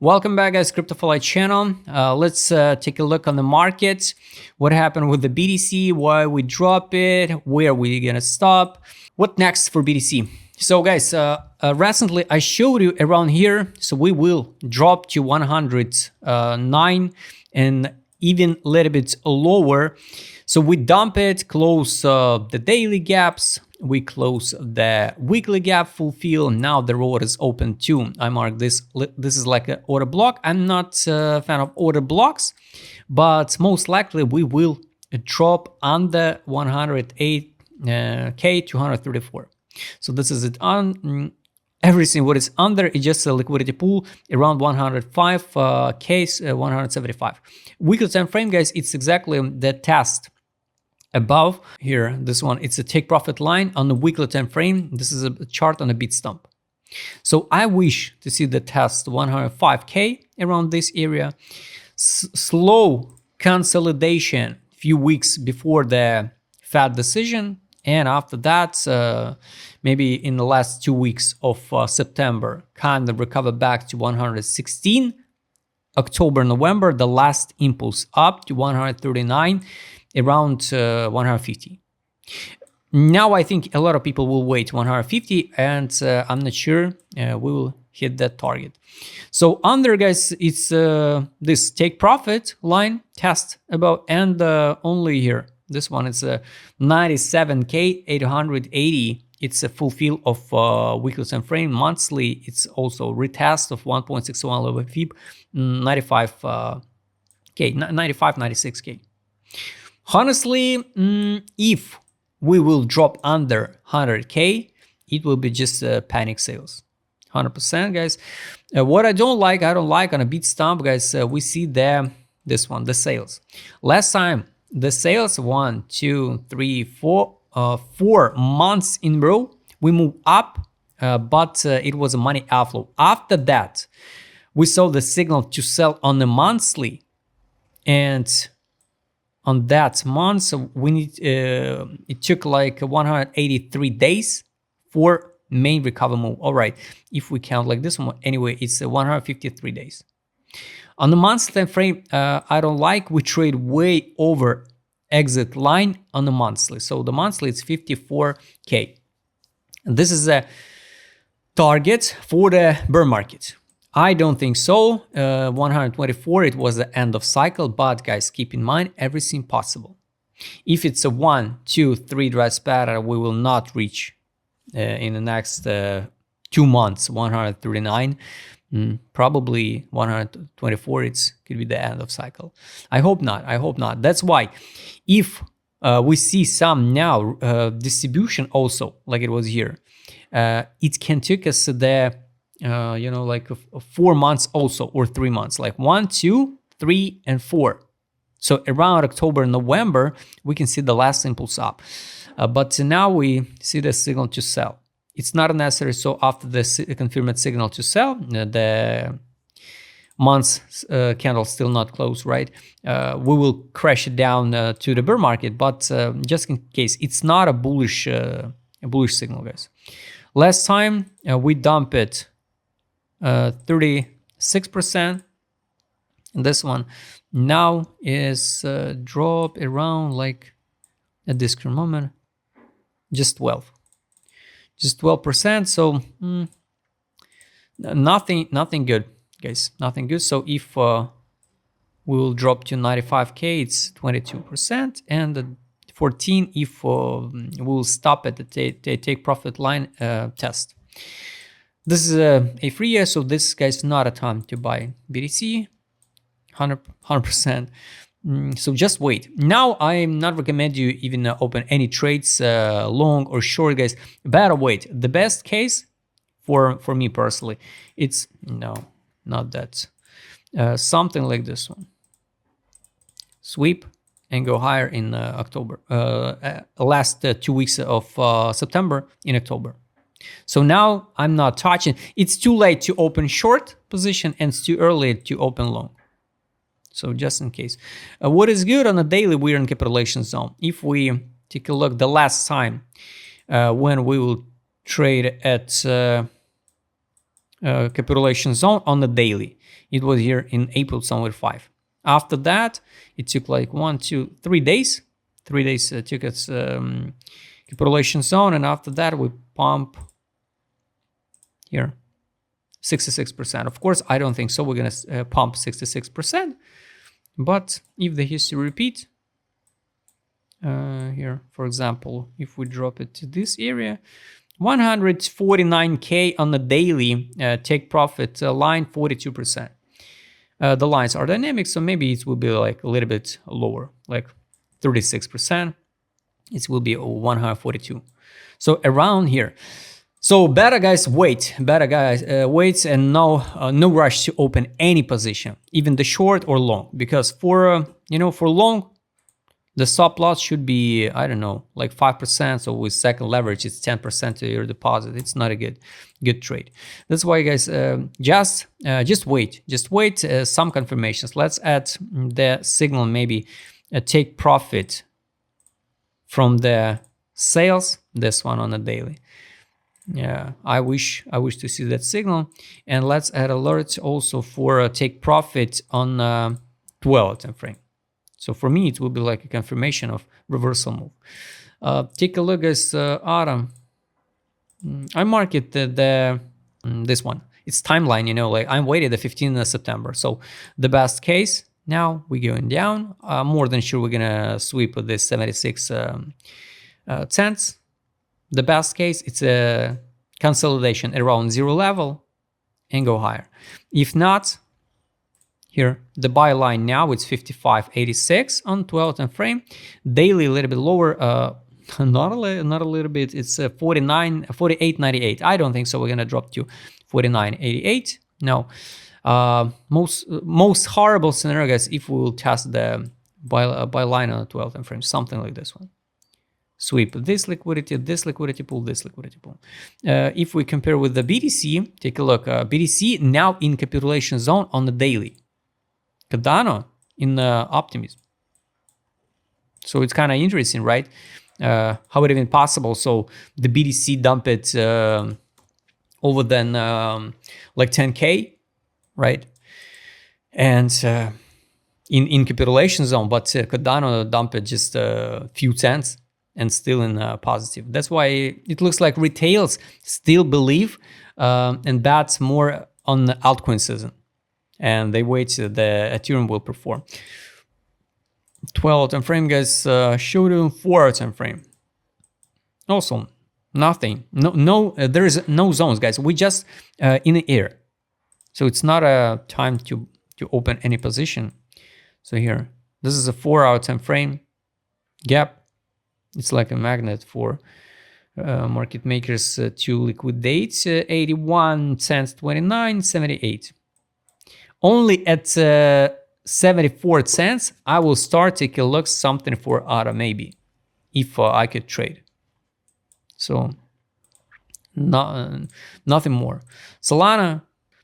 Welcome back, guys, CryptoFly channel. Let's take a look on the market. What happened with the BTC, why we drop it, where we gonna stop, what next for BTC. So guys, recently I showed you around here, so we will drop to 109 and even a little bit lower. So we dump it, close the daily gaps, we close the weekly gap, fulfill. Now the order is open too. I mark this. This is like an order block. I'm not a fan of order blocks, but most likely we will drop under 108K to 134. So this is it on. Everything what is under is just a liquidity pool around 105K, 175. Weekly time frame, guys, it's exactly the test above here. This one, it's a take profit line on the weekly time frame. This is a chart on a beat stump. So I wish to see the test 105K around this area. Slow consolidation few weeks before the Fed decision. And after that, maybe in the last 2 weeks of September, kind of recover back to 116. October, November, the last impulse up to 139, around 150. Now I think a lot of people will wait 150, and I'm not sure we will hit that target. So under, guys, it's this take profit line test about, and only here. This one is a 97K 880. It's a fulfill of weekly time frame. Monthly, it's also retest of 1.61 level fib, 95K, 96K. Honestly, if we will drop under 100K, it will be just panic sales. 100%, guys. What I don't like on a beat stump, guys, we see this one, the sales. Last time, the sales 1, 2, 3, 4, 4 months in a row, we move up, but it was a money outflow. After that, we saw the signal to sell on the monthly, and on that month, we need it took like 183 days for main recover move. All right, if we count like this one, anyway, it's 153 days. On the monthly time frame, I don't like. We trade way over exit line on the monthly. So the monthly it's 54K. And this is a target for the bear market. I don't think so. 124, it was the end of cycle, but guys, keep in mind everything possible. If it's a 1, 2, 3 drive pattern, we will not reach in the next 2 months 139. Probably 124, it could be the end of cycle. I hope not. I hope not. That's why if we see some now distribution also, like it was here, it can take us the like 4 months also, or 3 months, like 1, 2, 3, and 4. So around October, November, we can see the last impulse up. But now we see the signal to sell. It's not necessary. So after the confirmed signal to sell, the month's candle still not closed, right? We will crash it down to the bear market, but just in case, it's not a bullish signal, guys. Last time we dump it 36%. And this one now is drop around like at this current moment, just 12%. So nothing good, guys, nothing good. So if we will drop to 95K, it's 22%, and 14 if we'll stop at the take profit line test. This is a free year, so this, guys, not a time to buy BTC. 100%. So just wait. Now I'm not recommend you even open any trades, long or short, guys. Better wait. The best case for me personally, it's no, not that. Something like this one. Sweep and go higher in October. Last 2 weeks of September in October. So now I'm not touching. It's too late to open short position and it's too early to open long. So just in case. What is good on a daily, we're in capitulation zone. If we take a look the last time when we will trade at capitulation zone on the daily, It was here in April somewhere 5. After that, it took like 1, 2, 3 days. 3 days took its capitulation zone, and after that we pump here 66%. Of course, I don't think so. We're gonna pump 66%, but if the history repeat, here, for example, if we drop it to this area, 149k on the daily take profit line, 42%. The lines are dynamic, so maybe it will be like a little bit lower, like 36%. It will be 142. So around here. So better guys, wait. Better guys, wait, and no rush to open any position, even the short or long, because for for long, the stop loss should be, I don't know, like 5%. So with second leverage, it's 10% to your deposit. It's not a good trade. That's why, guys, just wait. Just wait. Some confirmations. Let's add the signal. Maybe take profit from the sales. This one on the daily. Yeah, I wish to see that signal. And let's add alerts also for take profit on 12 time frame. So for me, it will be like a confirmation of reversal move. Take a look at autumn. I market this one. It's timeline, like I'm waiting the 15th of September. So the best case, now we're going down. More than sure we're gonna sweep with this 76 cents. The best case, it's a consolidation around zero level and go higher. If not, here, the buy line now, it's 55.86 on 12 time frame. Daily a little bit lower, not a little bit. It's 48.98. I don't think so. We're gonna drop to 49.88. No, most horrible scenario, guys, if we will test the buy line on a 12 time frame, something like this one. Sweep this liquidity pool, this liquidity pool. If we compare with the BTC, take a look. BTC now in capitulation zone on the daily. Cardano in optimism. So it's kind of interesting, right? How it even possible? So the BTC dump it over than like 10k, right? And in capitulation zone, but Cardano dump it just a few cents and still in positive. That's why it looks like retails still believe and bets more on the altcoin season. And they wait till the Ethereum will perform. 12 time frame, guys. Show them 4 time frame. Also, nothing. There is no zones, guys. We just in the air, so it's not a time to open any position. So here, this is a 4-hour time frame gap. It's like a magnet for market makers to liquidate 81 cents 29 78. Only at 74 cents, I will start take a look something for ADA maybe, if I could trade. So nothing more. Solana,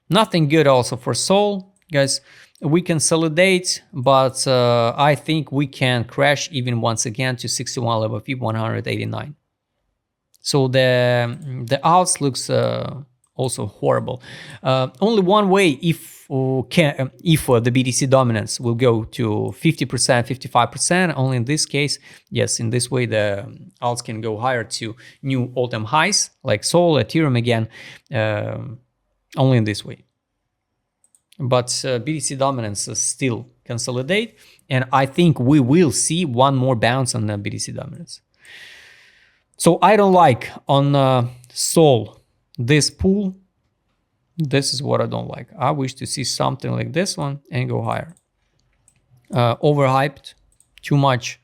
nothing good also for Sol, guys. We consolidate, but I think we can crash even once again to 61 level fee 189. So the alts looks also horrible. Only one way, if the BTC dominance will go to 50%, 55%, only in this case, yes, in this way the alts can go higher to new all-time highs, like Sol, Ethereum again, only in this way. But BTC dominance still consolidate, and I think we will see one more bounce on the BTC dominance. So I don't like on Sol this pool. This is what I don't like. I wish to see something like this one and go higher. Overhyped, too much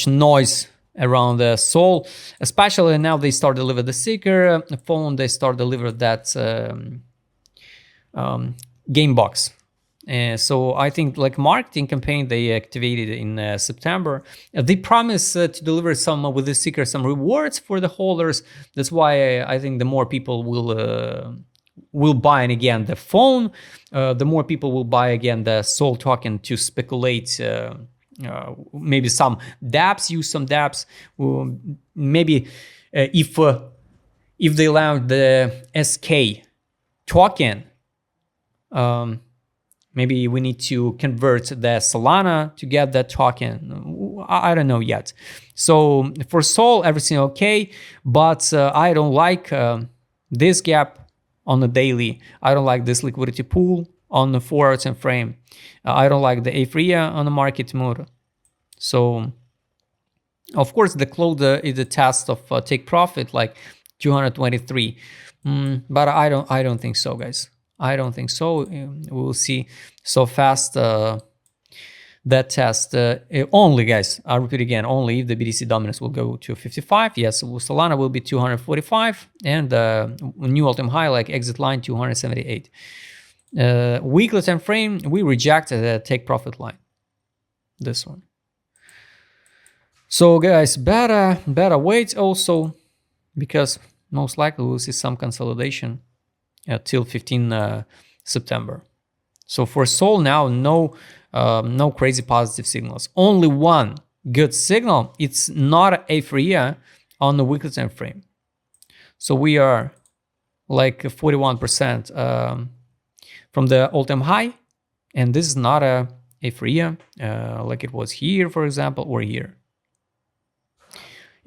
noise around the Sol, especially now they start deliver the seeker phone. They start deliver that game box. So I think like marketing campaign they activated in September. They promise to deliver some with the seeker some rewards for the holders. That's why I think the more people will buy again the phone, the more people will buy again the Sol token to speculate. Maybe some dApps, use some dApps. Maybe if they launch the SK token, Maybe we need to convert the Solana to get that token. I don't know yet. So for Sol, everything okay, but I don't like this gap on the daily. I don't like this liquidity pool on the 4 hour time frame. I don't like the apheria on the market mood. So of course the close is the test of take profit like 223, but I don't think so, guys. I don't think so. We will see so fast that test. Only, guys, I repeat again, only if the BTC dominance will go to 55. Yes, Solana will be 245, and new all-time high like exit line 278. Weekly time frame, we rejected the take profit line. This one. So, guys, better wait also, because most likely we'll see some consolidation till 15 September. So for Sol now, no crazy positive signals. Only one good signal. It's not apheria on the weekly time frame. So we are like 41% from the all-time high, and this is not a apheria like it was here, for example, or here.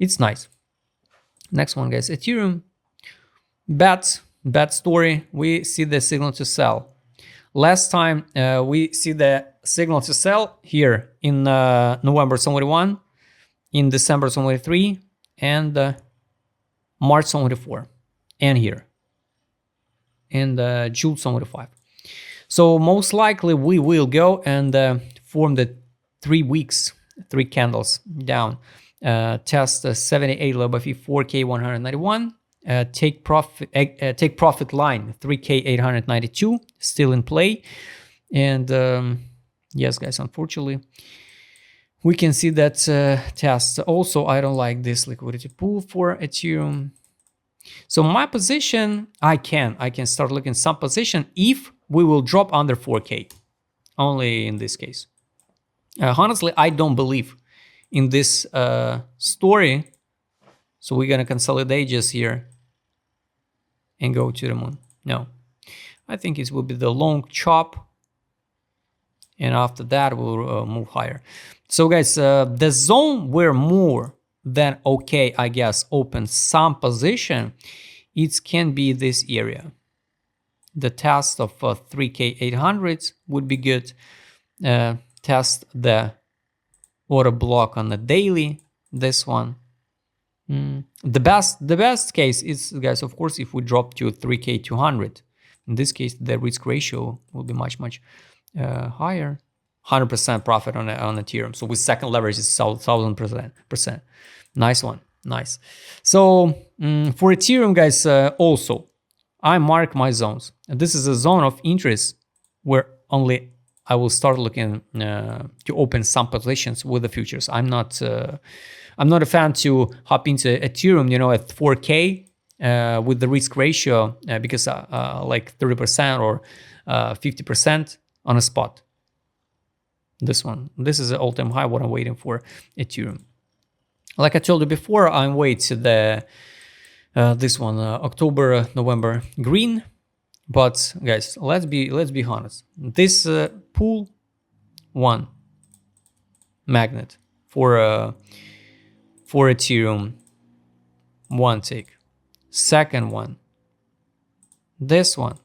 It's nice. Next one, guys, Ethereum. Bad story. We see the signal to sell. Last time we see the signal to sell here in November 21, in December 23, and March 24, and here in June 25. So most likely we will go and form the 3 candles down. Test 78 low fee 4K 191. Take profit line 3K 892 still in play, and yes, guys, unfortunately we can see that test. Also, I don't like this liquidity pool for Ethereum. So my position, I can start looking some position if we will drop under 4K, only in this case. Honestly, I don't believe in this story, so we're gonna consolidate just here and go to the moon. No, I think it will be the long chop, and after that we'll move higher. So, guys, the zone where more than okay, I guess, open some position, it can be this area. The test of 3K 800 would be good. Test the order block on the daily, this one. The best case is, guys, of course, if we drop to 3K 200. In this case, the risk ratio will be much higher. 100% profit on Ethereum. So with second leverage, it's 1000%. Nice one, nice. So for Ethereum, guys, also I mark my zones. And this is a zone of interest where only I will start looking to open some positions with the futures. I'm not a fan to hop into Ethereum, at 4K with the risk ratio because like 30% or 50% on a spot. This is an all-time high. What I'm waiting for Ethereum. Like I told you before, I'm waiting the this one October, November green. But guys, let's be honest. This pool one magnet for Ethereum, one tick. Second one, this one,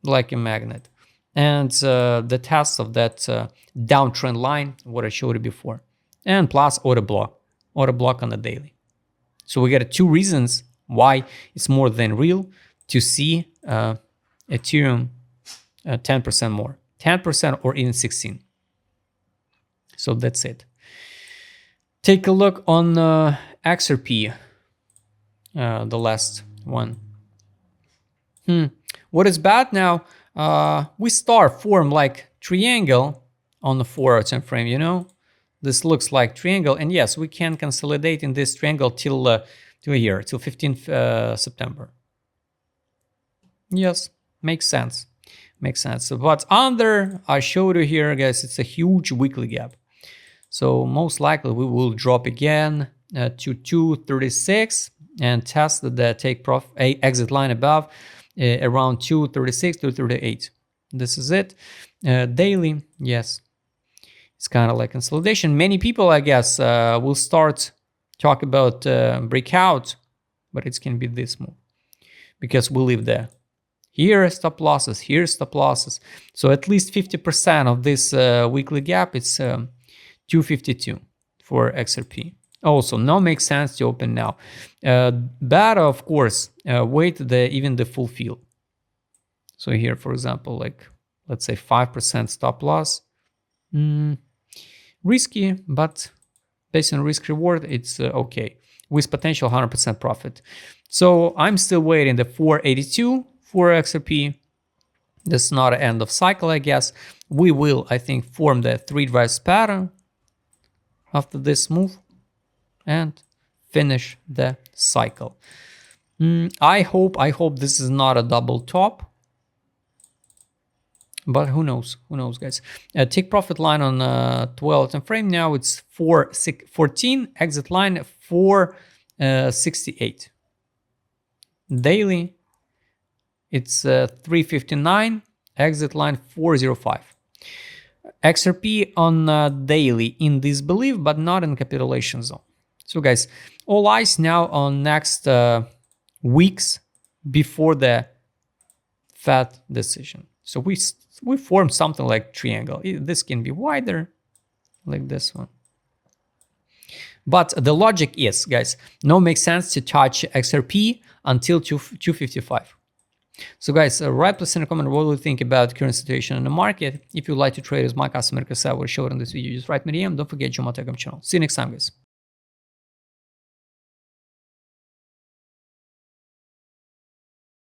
like a magnet, and the test of that downtrend line, what I showed you before, and plus order block on the daily. So we got 2 reasons why it's more than real to see Ethereum 10% more, 10% or even 16. So that's it. Take a look on XRP, the last one. What is bad now? We start form like triangle on the 4-hour time frame. This looks like triangle, and yes, we can consolidate in this triangle till a year, till 15th September. Yes, makes sense. But under, I showed you here, guys, it's a huge weekly gap. So most likely we will drop again to 236 and test the take profit exit line above around 236 to 38. This is it. Daily, yes, it's kind of like consolidation. Many people, I guess, will start talk about breakout, but it can be this move because we live there. Here are stop losses, here are stop losses. So at least 50% of this weekly gap, it's 252 for XRP. Also, no makes sense to open now. Better, of course, wait even the full fill. So here, for example, like let's say 5% stop loss. Risky, but based on risk reward, it's okay with potential 100% profit. So I'm still waiting the 482 for XRP. That's not an end of cycle, I guess. We will, I think, form the 3 drives pattern after this move and finish the cycle. I hope this is not a double top. But who knows? Who knows, guys? Take profit line on 12 time frame. Now it's 414. Exit line 468. Daily, it's 359. Exit line 405. XRP on daily in disbelief, but not in capitulation zone. So, guys, all eyes now on next weeks before the Fed decision. So we form something like triangle. This can be wider, like this one. But the logic is, guys, no makes sense to touch XRP until 255. So guys, write please in a comment what you think about current situation in the market. If you'd like to trade as my customer, because I will show it in this video, just write me DM. Don't forget to join my Telegram channel. See you next time, guys.